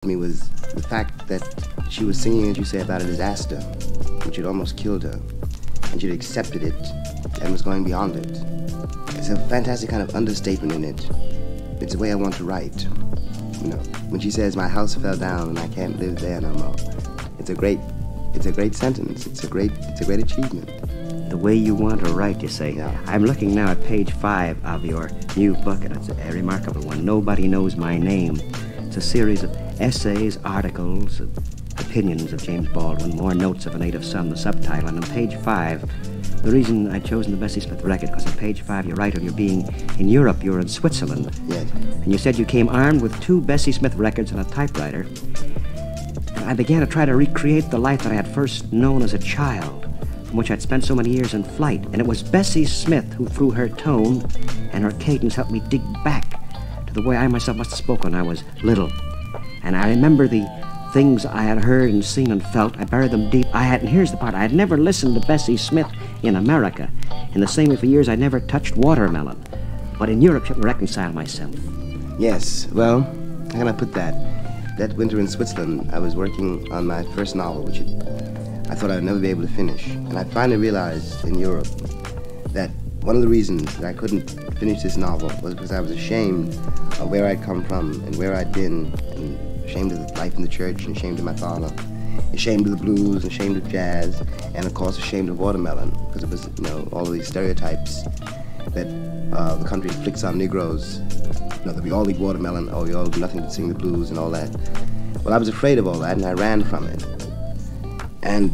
Me was the fact that she was singing, as you say, about a disaster, which had almost killed her, and she'd accepted it and was going beyond it. There's a fantastic kind of understatement in it. It's the way I want to write. You know, when she says, "My house fell down and I can't live there no more," it's a great sentence. It's a great achievement. The way you want to write, you say. Yeah. I'm looking now at page 5 of your new book, and it's a remarkable one. Nobody Knows My Name. It's a series of essays, articles, opinions of James Baldwin, more notes of a native son, the subtitle. And on page 5, the reason I'd chosen the Bessie Smith record, because on page 5 you write of your being in Europe, you're in Switzerland. Yes. And you said you came armed with 2 Bessie Smith records and a typewriter. And I began to try to recreate the life that I had first known as a child, from which I'd spent so many years in flight. And it was Bessie Smith who, through her tone and her cadence, helped me dig back to the way I myself must have spoken when I was little. And I remember the things I had heard and seen and felt. I buried them deep. And here's the part, I had never listened to Bessie Smith in America. In the same way for years I never touched watermelon. But in Europe, I had to reconcile myself. Yes, well, how can I put that? That winter in Switzerland, I was working on my first novel, which I thought I would never be able to finish. And I finally realized in Europe that one of the reasons that I couldn't finish this novel was because I was ashamed of where I'd come from and where I'd been, and ashamed of the life in the church, and ashamed of my father, ashamed of the blues, and ashamed of jazz, and of course ashamed of watermelon, because it was, you know, all of these stereotypes that the country inflicts on Negroes. You know, that we all eat watermelon, or we all do nothing but sing the blues and all that. Well, I was afraid of all that, and I ran from it. And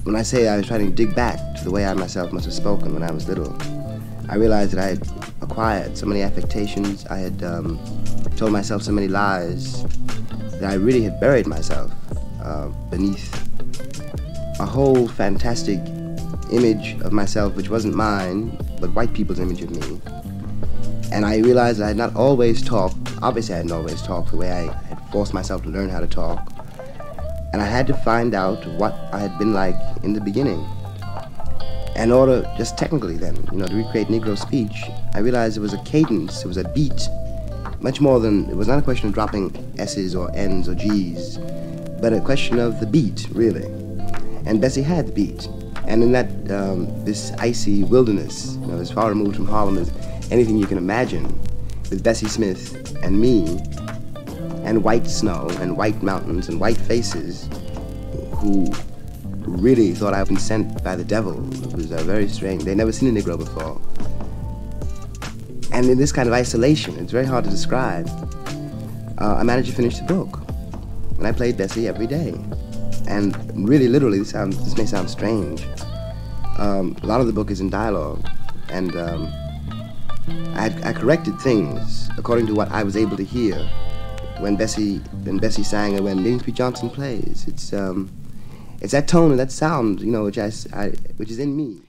when I say I was trying to dig back to the way I myself must have spoken when I was little, I realized that I had acquired so many affectations, I had told myself so many lies, that I really had buried myself beneath a whole fantastic image of myself which wasn't mine, but white people's image of me. And I realized that I had not always talked, obviously I hadn't always talked the way I had forced myself to learn how to talk. And I had to find out what I had been like in the beginning. In order, just technically then, you know, to recreate Negro speech, I realized it was a cadence, it was a beat, much more than, it was not a question of dropping S's or N's or G's, but a question of the beat, really. And Bessie had the beat. And in that, this icy wilderness, you know, as far removed from Harlem as anything you can imagine, with Bessie Smith and me, and white snow, and white mountains, and white faces, who really thought I'd been sent by the devil. It was very strange. They'd never seen a Negro before. And in this kind of isolation, it's very hard to describe, I managed to finish the book. And I played Bessie every day. And really, literally, this may sound strange. A lot of the book is in dialogue, and I corrected things according to what I was able to hear when Bessie sang, and when William P. Johnson plays. It's that tone and that sound, you know, which is in me.